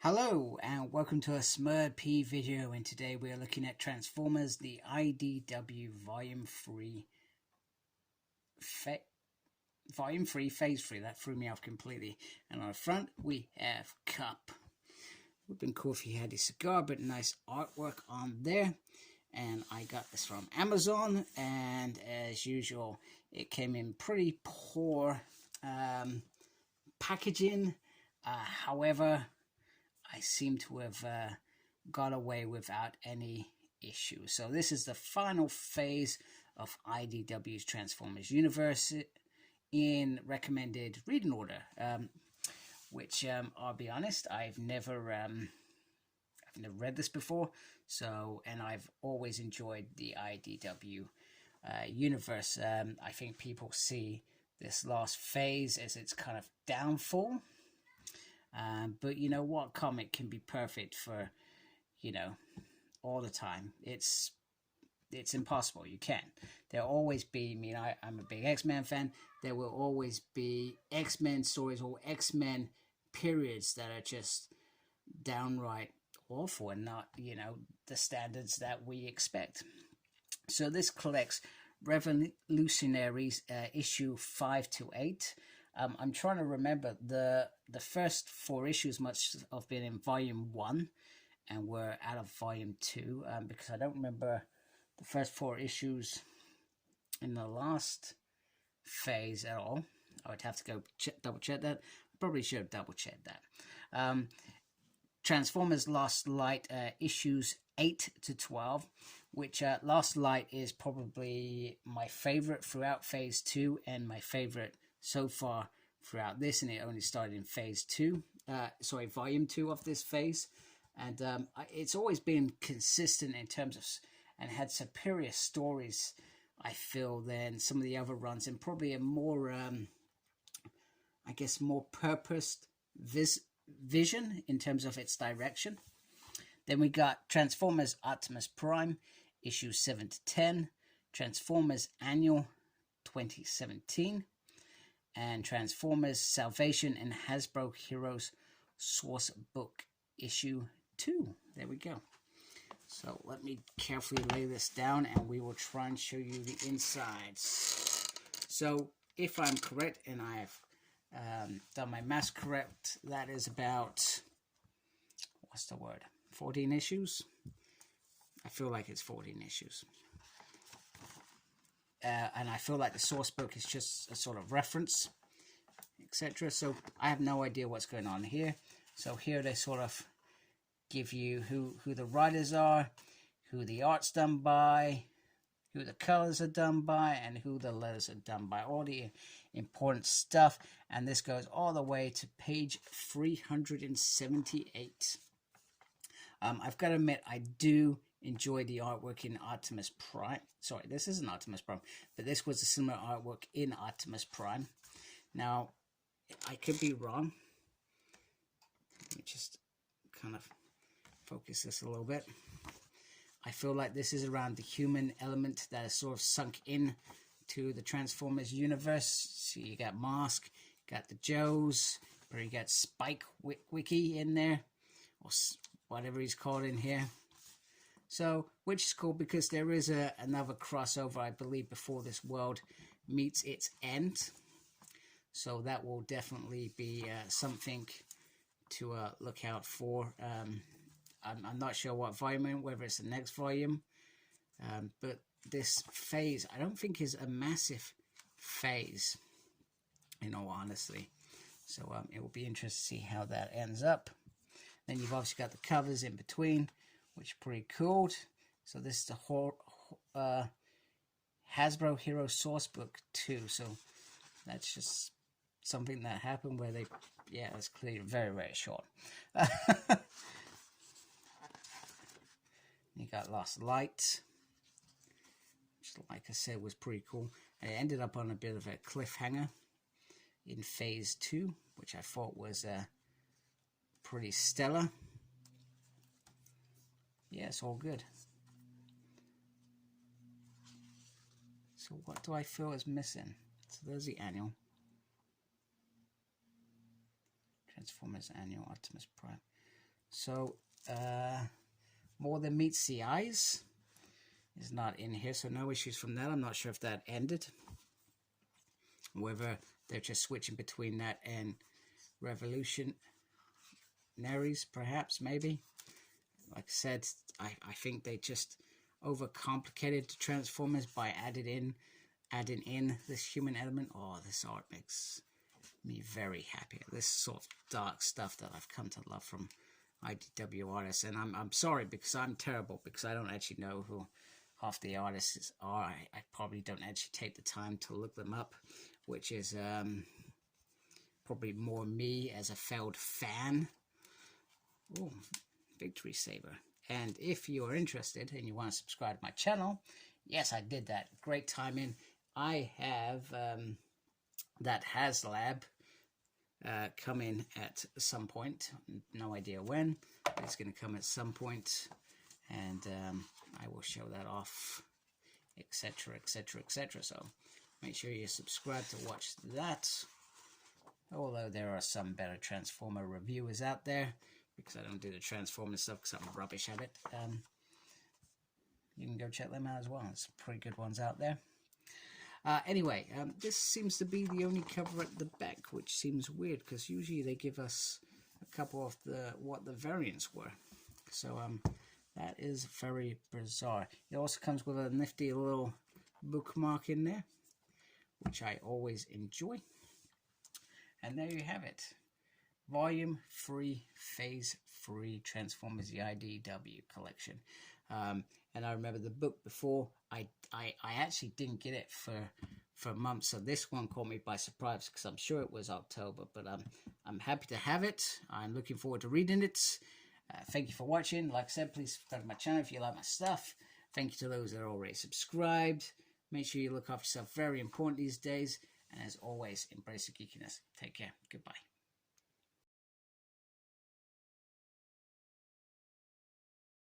Hello and welcome to a smerdp video, and today we are looking at Transformers, the IDW Volume 3 Phase 3. That threw me off completely. And on the front we have Cup. Would have been cool if he had his cigar, but nice artwork on there. And I got this from Amazon, and as usual it came in pretty poor packaging. However, I seem to have got away without any issue. So this is the final phase of IDW's Transformers universe in recommended reading order, which I'll be honest, I've never read this before. So, and I've always enjoyed the IDW universe. I think people see this last phase as its kind of downfall. But you know what, comic can be perfect for, all the time. It's impossible. You can. There'll always be, I'm a big X-Men fan. There will always be X-Men stories or X-Men periods that are just downright awful and not, the standards that we expect. So this collects Revolutionaries issue 5 to 8. I'm trying to remember, the first 4 issues must have been in volume 1 and we're out of volume 2, because I don't remember the first 4 issues in the last phase at all. I would have to go double check that. Probably should have double checked that. Transformers Lost Light issues 8 to 12, which Lost Light is probably my favorite throughout phase 2 and my favorite so far throughout this, and it only started in phase 2, volume 2 of this phase, and it's always been consistent in terms of, and had superior stories, I feel, than some of the other runs, and probably a more more purposed vision in terms of its direction. Then we got Transformers Optimus Prime issues 7 to 10, Transformers Annual 2017, and Transformers Salvation and Hasbro Heroes Source Book issue 2. There we go. So let me carefully lay this down and we will try and show you the insides. So if I'm correct, and I have done my math correct, that is about, 14 issues? I feel like it's 14 issues. And I feel like the source book is just a sort of reference, etc. So I have no idea what's going on here. So here they sort of give you who the writers are, who the art's done by, who the colors are done by, and who the letters are done by. All the important stuff. And this goes all the way to page 378. I've got to admit, I do enjoy the artwork in Optimus Prime. Sorry, this isn't Optimus Prime, but this was a similar artwork in Optimus Prime. Now, I could be wrong. Let me just kind of focus this a little bit. I feel like this is around the human element that is sort of sunk in to the Transformers universe. So you got Mask, got the Joes, but you got Spike Wiki in there, or whatever he's called in here. So, which is cool because there is another crossover, I believe, before this world meets its end. So that will definitely be something to look out for. I'm not sure what volume, whether it's the next volume. But this phase, I don't think is a massive phase, in all honesty. So it will be interesting to see how that ends up. Then you've obviously got the covers in between, which are pretty cool. So this is the whole Hasbro Hero Source Book 2. So that's just something that happened where they, it's clearly very, very short. You got Lost Light, which, like I said, was pretty cool. And it ended up on a bit of a cliffhanger in phase 2, which I thought was pretty stellar. Yeah, it's all good. So what do I feel is missing? So there's the annual. Transformers Annual Optimus Prime. So More Than Meets the Eyes is not in here, so no issues from that. I'm not sure if that ended, whether they're just switching between that and Revolutionaries, perhaps, maybe. Like I said, I think they just overcomplicated the Transformers by adding in this human element. Oh, this art makes me very happy. This sort of dark stuff that I've come to love from IDW artists. And I'm sorry, because I'm terrible, because I don't actually know who half the artists are. I probably don't actually take the time to look them up, which is probably more me as a failed fan. Oh, Victory Saber. And if you are interested and you want to subscribe to my channel, yes, I did that. Great timing. I have that HasLab coming at some point. No idea when. It's going to come at some point, and I will show that off, etc., etc., etc. So make sure you subscribe to watch that. Although there are some better Transformer reviewers out there, because I don't do the Transformer stuff because I'm rubbish at it. You can go check them out as well. There's some pretty good ones out there. Anyway, this seems to be the only cover at the back, which seems weird, because usually they give us a couple of what the variants were. So that is very bizarre. It also comes with a nifty little bookmark in there, which I always enjoy. And there you have it. Volume 3, Phase 3 Transformers the IDW collection. And I remember the book before, I actually didn't get it for months, so this one caught me by surprise, because I'm sure it was October, but I'm happy to have it. I'm looking forward to reading it. Thank you for watching. Like I said, please subscribe to my channel if you like my stuff. Thank you to those that are already subscribed. Make sure you look after yourself, very important these days. And as always, embrace the geekiness. Take care. Goodbye.